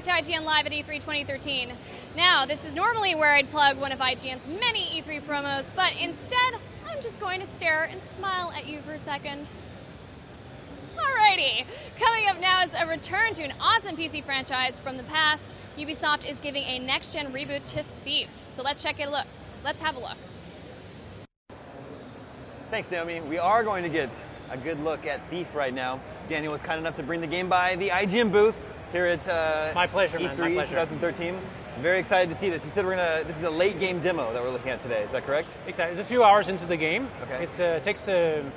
to IGN Live at E3 2013. Now, this is normally where I'd plug one of IGN's many E3 promos, but instead, I'm just going to stare and smile at you for a second. Alrighty, coming up now is a return to an awesome PC franchise from the past. Ubisoft is giving a next-gen reboot to Thief. So let's check it a look. Let's have a look. Thanks, Naomi. We are going to get a good look at Thief right now. Daniel was kind enough to bring the game by the IGN booth here at My pleasure, E3 man. My pleasure. 2013. Very excited to see this. You said this is a late game demo that we're looking at today. Is that correct? Exactly. It's a few hours into the game. Okay. It takes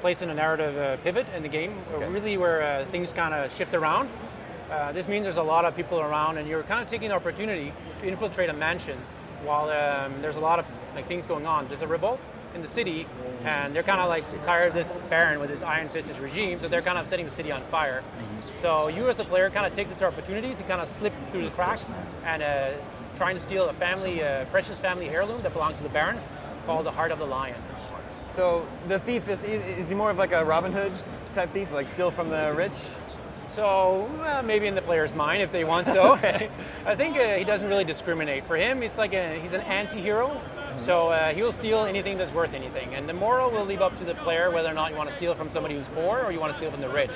place in a narrative pivot in the game, really where things kind of shift around. This means there's a lot of people around, and you're kind of taking the opportunity to infiltrate a mansion while there's a lot of things going on. There's a revolt in the city, and they're kind of tired of this Baron with his iron-fisted regime, so they're kind of setting the city on fire. So you as the player kind of take this opportunity to kind of slip through the cracks and trying to steal a precious family heirloom that belongs to the Baron called the Heart of the Lion. So the thief, is he more of like a Robin Hood type thief, like steal from the rich? So maybe in the player's mind if they want so. I think he doesn't really discriminate. For him, it's like he's an anti-hero. So he'll steal anything that's worth anything. And the moral will leave up to the player whether or not you want to steal from somebody who's poor or you want to steal from the rich.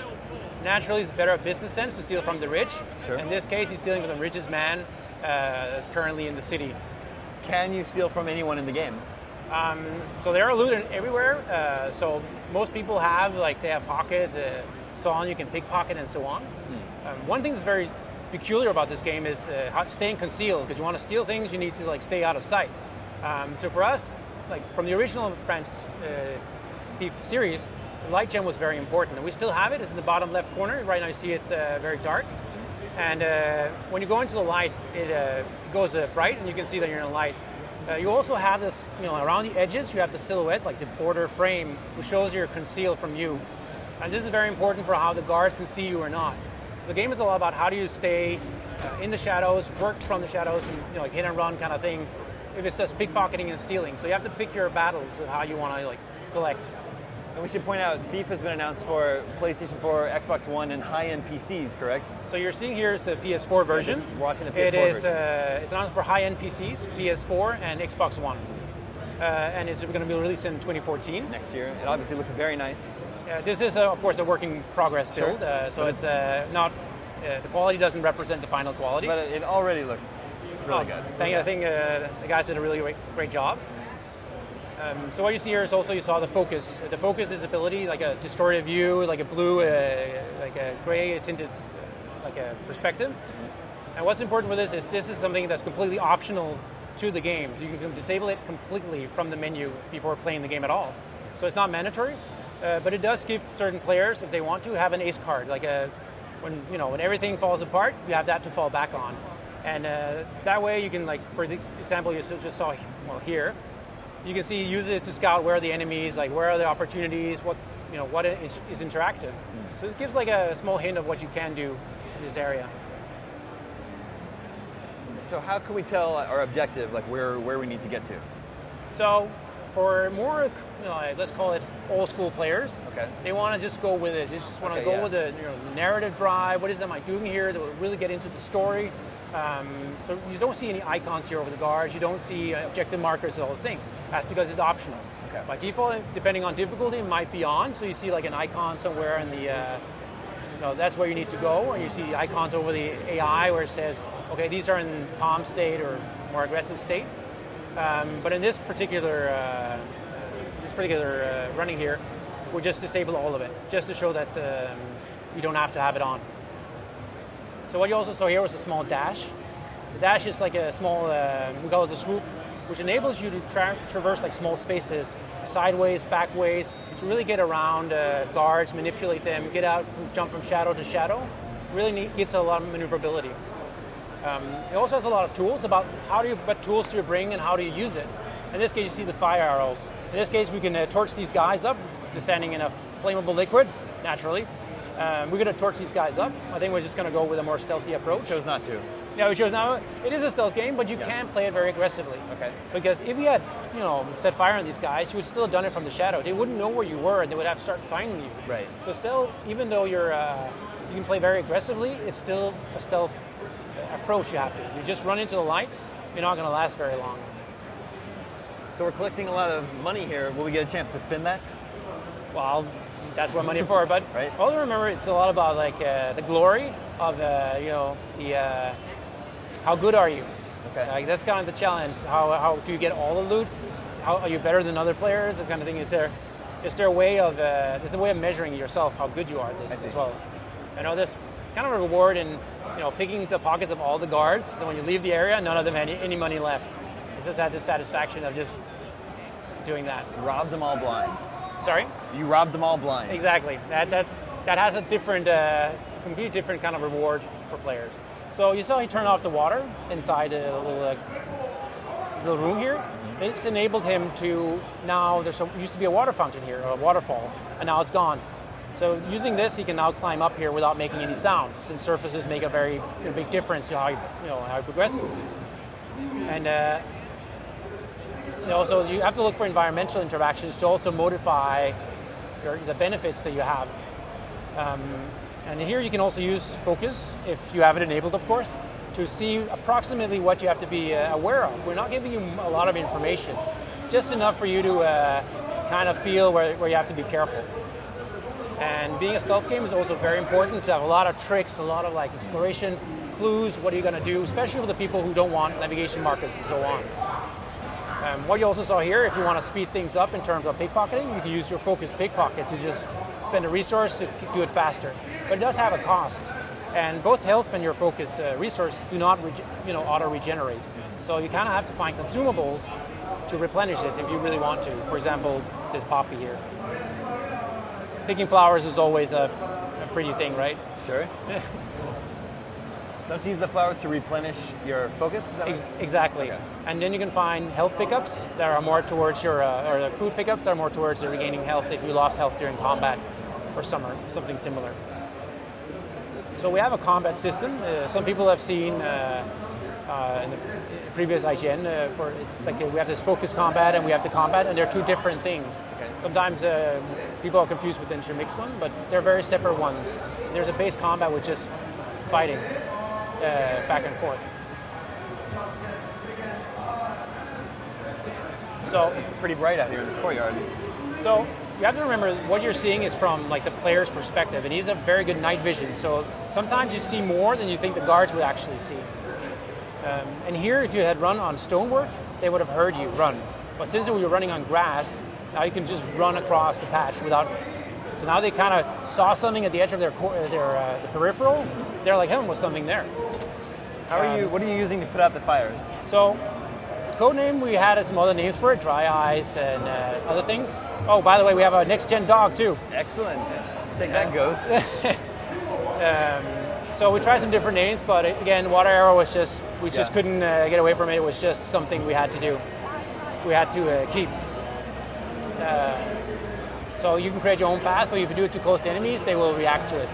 Naturally, it's better business sense to steal from the rich. Sure. In this case, he's stealing from the richest man that's currently in the city. Can you steal from anyone in the game? So there are loot everywhere. So most people have, they have pockets, so on, you can pickpocket and so on. One thing that's very peculiar about this game is staying concealed, because you want to steal things, you need to stay out of sight. So for us, from the original French Thief series, light gem was very important, and we still have it. It's in the bottom left corner. Right now you see it's very dark, and when you go into the light, it goes bright, and you can see that you're in a light. You also have this, around the edges, you have the silhouette, like the border frame, which shows you're concealed from you. And this is very important for how the guards can see you or not. So the game is all about how do you stay in the shadows, work from the shadows, and hit and run kind of thing. If it's just pickpocketing and stealing, so you have to pick your battles of how you want to collect. And we should point out, Thief has been announced for PlayStation 4, Xbox One, and high-end PCs, correct? So you're seeing here is the PS4 version. We're watching the PS4 version. It's announced for high-end PCs, PS4 and Xbox One, and it's going to be released in 2014 next year. It obviously looks very nice. This is, of course, a working progress build, Sure. so it's not. The quality doesn't represent the final quality. But it already looks really good. I think the guys did a really great job. So what you see here is also you saw the focus. The focus is ability, like a distorted view, like a blue, like a gray tinted, like a perspective. And what's important with this is something that's completely optional to the game. You can disable it completely from the menu before playing the game at all. So it's not mandatory, but it does give certain players, if they want to, have an ace card. When everything falls apart, you have that to fall back on. And that way you can, for example, you just saw here, you can see use it to scout where are the enemies, where are the opportunities, what is interactive. So it gives a small hint of what you can do in this area. So how can we tell our objective, where we need to get to? So for more, let's call it old school players, okay, they want to just go with it. They just want to go with the narrative drive. What am I doing here? They will really get into the story. So you don't see any icons here over the guards. You don't see objective markers, the whole thing. That's because it's optional. Okay. By default, depending on difficulty, it might be on. So you see an icon somewhere in the, that's where you need to go. Or you see icons over the AI where it says, okay, these are in calm state or more aggressive state. But in this particular running here, we'll just disable all of it, just to show that you don't have to have it on. So what you also saw here was a small dash. The dash is like a small, we call it the swoop, which enables you to traverse small spaces, sideways, backways, to really get around guards, manipulate them, get out, jump from shadow to shadow. Really gets a lot of maneuverability. It also has a lot of tools about what tools do you bring and how do you use it. In this case, you see the fire arrow. In this case, we can torch these guys up. It's standing in a flammable liquid, naturally. We're going to torch these guys up. I think we're just going to go with a more stealthy approach. Chose not to. Yeah, we chose not. It is a stealth game, but you can play it very aggressively. Okay. Because if you had, set fire on these guys, you would still have done it from the shadow. They wouldn't know where you were, and they would have to start finding you. Right. So still, even though you can play very aggressively, it's still a stealth approach you have to. You just run into the light, you're not going to last very long. So we're collecting a lot of money here. Will we get a chance to spend that? Well, that's what money is for. But right. also remember, it's a lot about like the glory of how good are you? Okay. Like that's kind of the challenge. How do you get all the loot? How are you better than other players? That kind of thing. Is there a way of there's a way of measuring yourself how good you are at this as well? I know there's kind of a reward in picking the pockets of all the guards. So when you leave the area, none of them had any money left. It's just had the satisfaction of just doing that. You robbed them all blind. Sorry? You robbed them all blind. Exactly. That has a different, completely different kind of reward for players. So you saw he turned off the water inside a little room here. It's enabled him to now. Used to be a water fountain here, a waterfall, and now it's gone. So using this, he can now climb up here without making any sound, since surfaces make a very big difference in how he progresses. And so you have to look for environmental interactions to also modify the benefits that you have. And here you can also use focus, if you have it enabled, of course, to see approximately what you have to be aware of. We're not giving you a lot of information, just enough for you to kind of feel where you have to be careful. And being a stealth game is also very important to have a lot of tricks, a lot of like exploration, clues, what are you going to do, especially for the people who don't want navigation markers and so on. What you also saw here, if you want to speed things up in terms of pickpocketing, you can use your focus pickpocket to just spend a resource to do it faster. But it does have a cost. And both health and your focus resource do not auto-regenerate. So you kind of have to find consumables to replenish it if you really want to. For example, this poppy here. Picking flowers is always a pretty thing, right? Sure. Don't you use the flowers to replenish your focus? Is that right? Exactly. Okay. And then you can find health pickups that are more towards your, or the food pickups that are more towards the regaining health if you lost health during combat or something similar. So we have a combat system. Some people have seen in the previous IGN, we have this focus combat and we have the combat, and they're two different things. Okay. Sometimes people are confused with the intermixed one, but they're very separate ones. There's a base combat with just fighting back and forth. So it's pretty bright out here in this courtyard. So you have to remember what you're seeing is from like the player's perspective, and he's a very good night vision. So sometimes you see more than you think the guards would actually see. And here, if you had run on stonework, they would have heard you run. But since we were running on grass, now you can just run across the patch without. So now they kind of saw something at the edge of their the peripheral. They're like, "Was something there?" How are you? What are you using to put out the fires? So, code name we had some other names for it, dry eyes and other things. Oh, by the way, we have a next-gen dog too. Excellent. Take that, Ghost. So we tried some different names, but again, water arrow was just just couldn't get away from it. It was just something we had to do. We had to keep. So you can create your own path, but if you do it too close to enemies, they will react to it.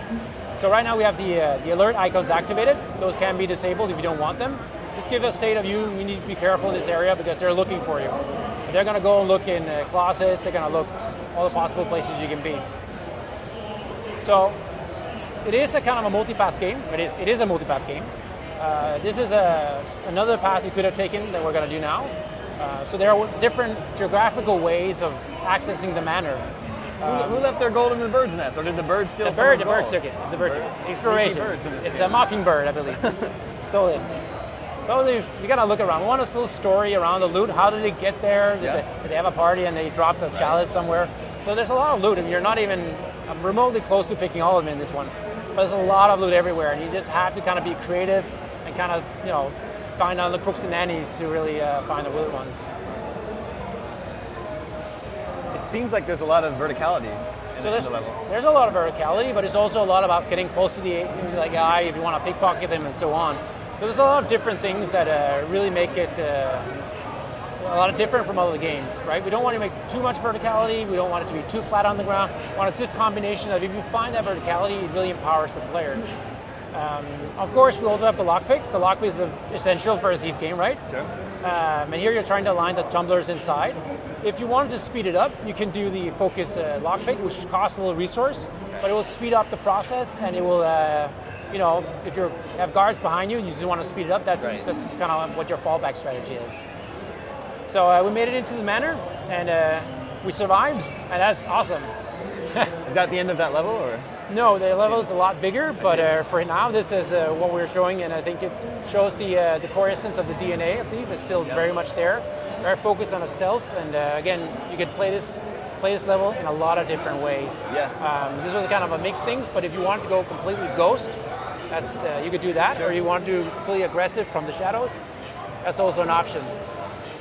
So right now we have the alert icons activated. Those can be disabled if you don't want them. Just give a state of you need to be careful in this area because they're looking for you. They're going to go and look in closets. They're going to look all the possible places you can be. So it is a kind of a multipath game. It is a multipath game. This is another path you could have taken that we're going to do now. So there are different geographical ways of accessing the manor. Who left their gold in the bird's nest, or did the bird steal the bird gold? circuit. It's a bird circuit. Exploration. It's a mockingbird, I believe. Stole it. So you gotta look around. We want a little story around the loot. How did it get there? Did they have a party and they dropped a chalice somewhere? So there's a lot of loot, and you're not even remotely close to picking all of them in this one. But there's a lot of loot everywhere, and you just have to kind of be creative and kind of find out the crooks and nannies to really find the loot ones. It seems like there's a lot of verticality in the level. There's a lot of verticality, but it's also a lot about getting close to the guy if you want to pickpocket them and so on. So there's a lot of different things that really make it a lot of different from other games, right? We don't want to make too much verticality. We don't want it to be too flat on the ground. We want a good combination of if you find that verticality, it really empowers the player. Of course, we also have the lockpick. The lockpick is essential for a thief game, right? Sure. And here you're trying to align the tumblers inside. If you wanted to speed it up, you can do the focus lockpick, which costs a little resource, but it will speed up the process and it will you know, if you have guards behind you and you just want to speed it up, that's Right. that's kind of what your fallback strategy is. So we made it into the manor, and we survived, and that's awesome. Is that the end of that level, or? No, the level is a lot bigger, but for now, this is what we're showing, and I think it shows the core essence of the DNA of Thief is still very much there. Very focused on the stealth, and again, you could play this level in a lot of different ways. Yeah. This was kind of a mixed things, but if you want to go completely ghost, that's you could do that, Sure. or you want to do completely aggressive from the shadows, that's also an option.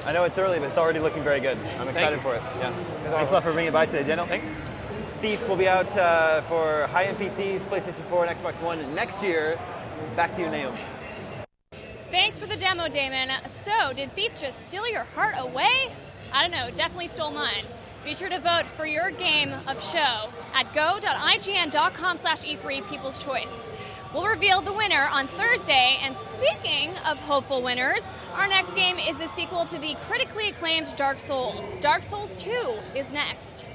I know it's early, but it's already looking very good. I'm excited you. for it. Yeah. It's Thanks a lot for bringing it by today, Daniel. Thank you. Thief will be out for high-end PCs, PlayStation 4, and Xbox One next year. Back to you, Naomi. Thanks for the demo, Damon. So, did Thief just steal your heart away? I don't know, definitely stole mine. Be sure to vote for your game of show at go.ign.com/E3 People's Choice. We'll reveal the winner on Thursday, and speaking of hopeful winners, our next game is the sequel to the critically acclaimed Dark Souls. Dark Souls 2 is next.